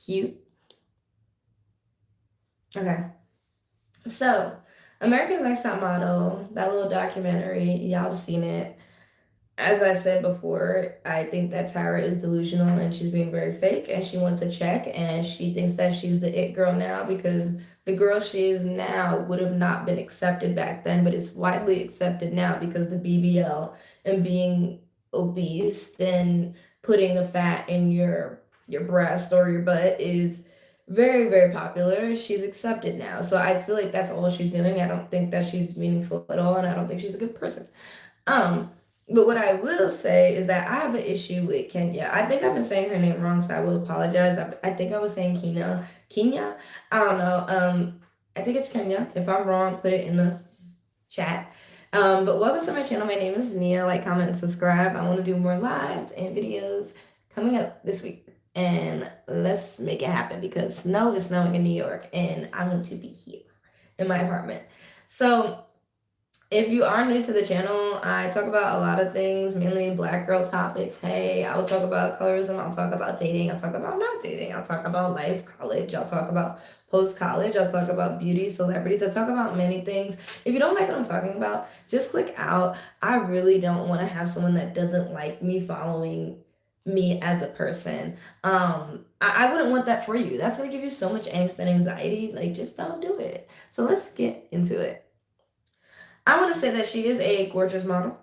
cute. Okay. So, America's Next Top Model, that little documentary, y'all have seen it. As I said before, I think that Tyra is delusional and she's being very fake and she wants a check and she thinks that she's the it girl now because the girl she is now would have not been accepted back then, but it's widely accepted now because the BBL and being obese, then putting the fat in your breast or your butt is very, very popular. She's accepted now. So I feel like that's all she's doing. I don't think that she's meaningful at all and I don't think she's a good person. Um, but what I will say is that I have an issue with Kenya. I think I've been saying her name wrong, so I will apologize. I think I was saying Keenyah. Keenyah? I don't know. I think it's Kenya. If I'm wrong, put it in the chat. But welcome to my channel. My name is Nia. Like, comment, and subscribe. I want to do more lives and videos coming up this week. And let's make it happen because snow is snowing in New York, and I'm going to be here in my apartment. So if you are new to the channel, I talk about a lot of things, mainly black girl topics. Hey, I will talk about colorism, I'll talk about dating, I'll talk about not dating, I'll talk about life, college, I'll talk about post college, I'll talk about beauty, celebrities, I'll talk about many things. If you don't like what I'm talking about, just click out. I really don't want to have someone that doesn't like me following me as a person. I wouldn't want that for you. That's gonna give you so much angst and anxiety. Like, just don't do it. So let's get into it. I want to say that she is a gorgeous model.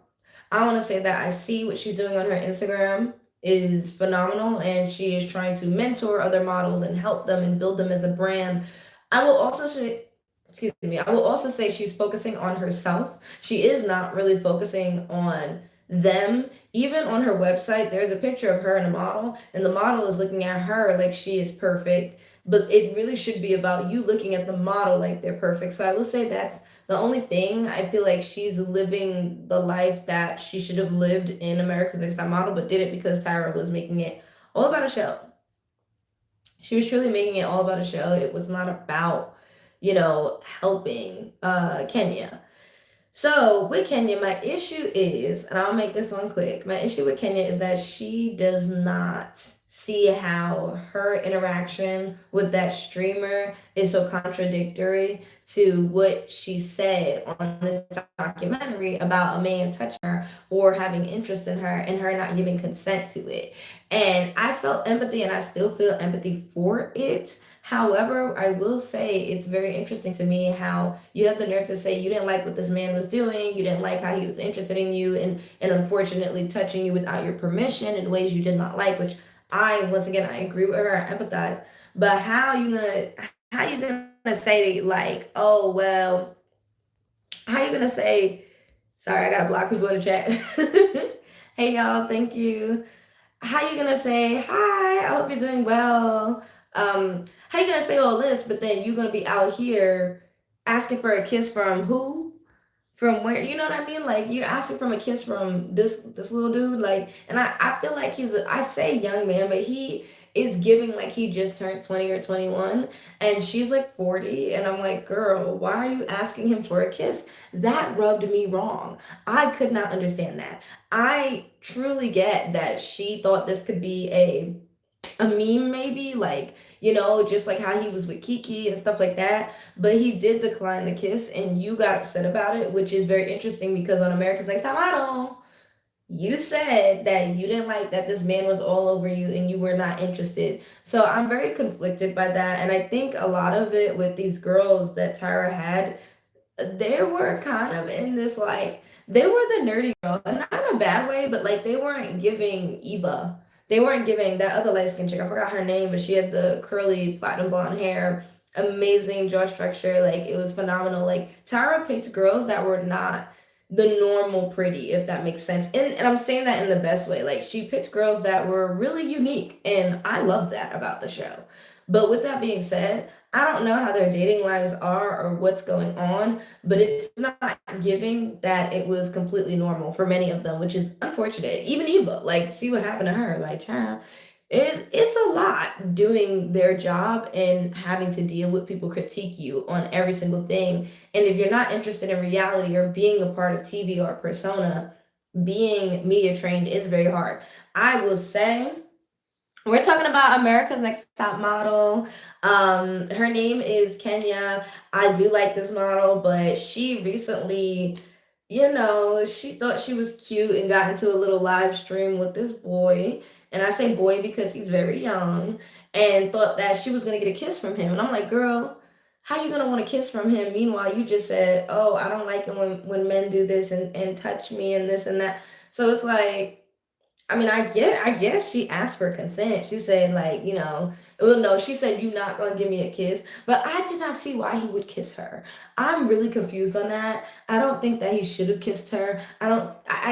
I want to say that I see what she's doing on her Instagram is phenomenal and she is trying to mentor other models and help them and build them as a brand. I will also say, excuse me, I will also say she's focusing on herself. She is not really focusing on them. Even on her website, there's a picture of her and a model, and the model is looking at her like she is perfect. But it really should be about you looking at the model like they're perfect. So I will say that's the only thing. I feel like she's living the life that she should have lived in America's Next Top Model, but did it because Tyra was making it all about a show. She was truly making it all about a show. It was not about, helping Kenya. So with Kenya, my issue is, and I'll make this one quick. My issue with Kenya is that she does not see how her interaction with that streamer is so contradictory to what she said on this documentary about a man touching her or having interest in her and her not giving consent to it. And I felt empathy and I still feel empathy for it. However, I will say it's very interesting to me how you have the nerve to say you didn't like what this man was doing, you didn't like how he was interested in you and unfortunately touching you without your permission in ways you did not like, which once again I agree with her, I empathize. But how you gonna say like, oh well, how you gonna say sorry, I gotta block people in the chat. Hey y'all, thank you. How you gonna say hi? I hope you're doing well. How you gonna say all this, but then you're gonna be out here asking for a kiss from who? From where? You know what I mean? Like you're asking from a kiss from this little dude. Like, and I feel like I say young man, but he is giving like he just turned 20 or 21, and she's like 40, and I'm like, girl, why are you asking him for a kiss? That rubbed me wrong. I could not understand that. I truly get that she thought this could be a meme maybe like just like how he was with Kiki and stuff like that, but he did decline the kiss and you got upset about it, which is very interesting because on America's Next Top Model you said that you didn't like that this man was all over you and you were not interested. So I'm very conflicted by that, and I think a lot of it with these girls that Tyra had, they were kind of in this like they were the nerdy girl, and not in a bad way, but like they weren't giving Eva. They weren't giving that other light skin chick. I forgot her name, but she had the curly platinum blonde hair, amazing jaw structure. Like it was phenomenal. Like Tyra picked girls that were not the normal pretty, if that makes sense. And I'm saying that in the best way. Like she picked girls that were really unique, and I love that about the show. But with that being said, I don't know how their dating lives are or what's going on, but it's not giving that it was completely normal for many of them, which is unfortunate. Even Eva, like, see what happened to her. Like, child, it's a lot doing their job and having to deal with people critique you on every single thing. And if you're not interested in reality or being a part of TV or persona, being media trained is very hard. I will say We're talking about America's Next Top Model. Her name is Kenya. I do like this model, but she recently, she thought she was cute and got into a little live stream with this boy. And I say boy because he's very young, and thought that she was gonna get a kiss from him. And I'm like, girl, how you gonna want a kiss from him? Meanwhile, you just said, oh, I don't like it when men do this and touch me and this and that. So it's like, I mean, I guess she asked for consent. She said, like, well, no, she said, "You're not gonna give me a kiss." But I did not see why he would kiss her. I'm really confused on that. I don't think that he should have kissed her. I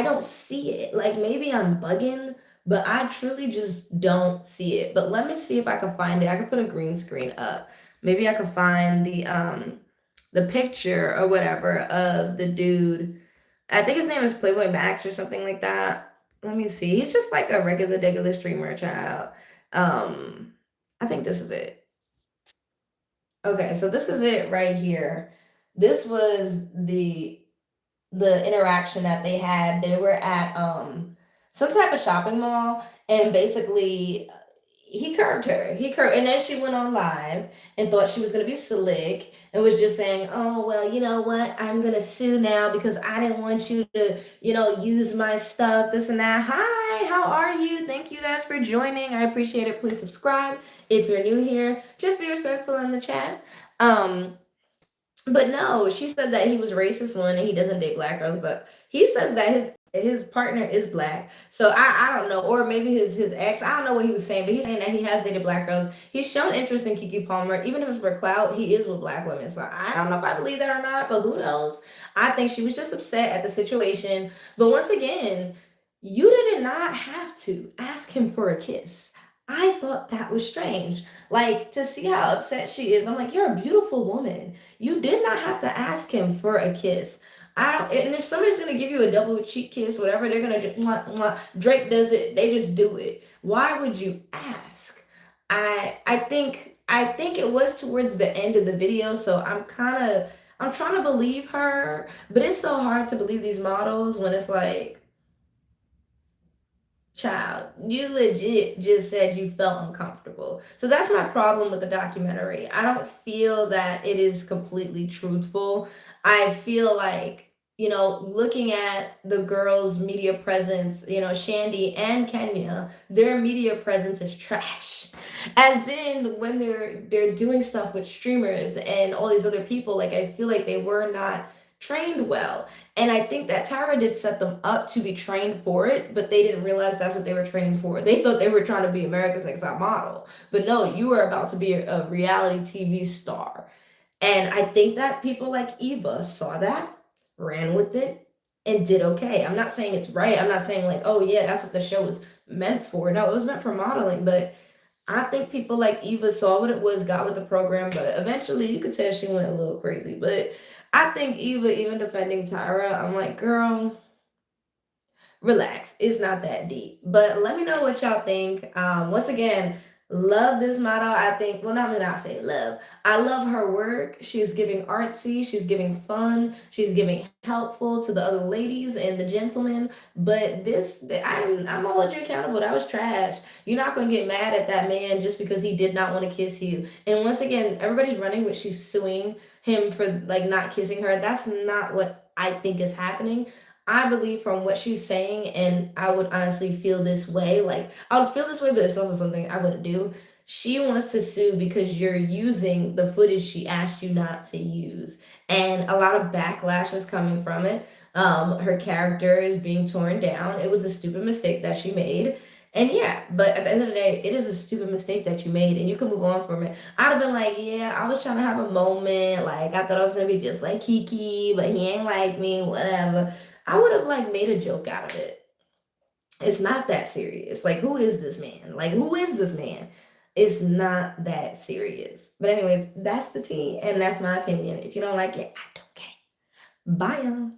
don't see it. Like, maybe I'm bugging, but I truly just don't see it. But let me see if I can find it. I could put a green screen up. Maybe I could find the picture or whatever of the dude. I think his name is Playboy Max or something like that. Let me see. He's just like a regular streamer child. Um, I think this is it. Okay, so this is it right here. This was the interaction that they had. They were at some type of shopping mall, and basically he curved her. He curved, and then she went on live and thought she was gonna be slick and was just saying, "Oh well, you know what? I'm gonna sue now because I didn't want you to, use my stuff, this and that." Hi, how are you? Thank you guys for joining. I appreciate it. Please subscribe if you're new here. Just be respectful in the chat. Um, but no, she said that he was racist one and he doesn't date black girls, but he says that his partner is black. So I don't know, or maybe his ex. I don't know what he was saying, but he's saying that he has dated black girls. He's shown interest in Kiki Palmer, even if it's for clout. He is with black women, so I don't know if I believe that or not, but who knows? I think she was just upset at the situation. But once again, you did not have to ask him for a kiss. I thought that was strange. Like, to see how upset she is, I'm like, you're a beautiful woman. You did not have to ask him for a kiss. I don't, and if somebody's gonna give you a double cheek kiss, whatever, they're gonna just, mwah, mwah. Drake does it. They just do it. Why would you ask? I think it was towards the end of the video, so I'm trying to believe her, but it's so hard to believe these models when it's like, child, you legit just said you felt uncomfortable. So that's my problem with the documentary. I don't feel that it is completely truthful. I feel like, looking at the girls' media presence, Shandy and Kenya, their media presence is trash. As in when they're doing stuff with streamers and all these other people, like I feel like they were not trained well. And I think that Tyra did set them up to be trained for it, but they didn't realize that's what they were training for. They thought they were trying to be America's Next Top Model. But no, you were about to be a reality TV star. And I think that people like Eva saw that, ran with it, and did okay. I'm not saying it's right. I'm not saying like, oh yeah, that's what the show was meant for. No, it was meant for modeling, but I think people like Eva saw what it was, got with the program, but eventually you could tell she went a little crazy. But I think Eva, even defending Tyra, I'm like, girl, relax. It's not that deep. But let me know what y'all think. Once again, love this model. I think, well, not say love. I love her work. She's giving artsy. She's giving fun. She's giving helpful to the other ladies and the gentlemen. But I'm gonna hold you accountable. That was trash. You're not gonna get mad at that man just because he did not want to kiss you. And once again, everybody's running, but she's suing him for like not kissing her. That's not what I think is happening. I believe from what she's saying, and I would honestly feel this way. Like, I would feel this way, but it's also something I wouldn't do. She wants to sue because you're using the footage she asked you not to use. And a lot of backlash is coming from it. Her character is being torn down. It was a stupid mistake that she made. And yeah, but at the end of the day, it is a stupid mistake that you made, and you can move on from it. I'd have been like, yeah, I was trying to have a moment. Like, I thought I was gonna be just like Kiki, but he ain't like me, whatever. I would have like made a joke out of it. It's not that serious. Like, who is this man? Like, who is this man? It's not that serious. But anyways, that's the tea, and that's my opinion. If you don't like it, I don't care. Bye, y'all.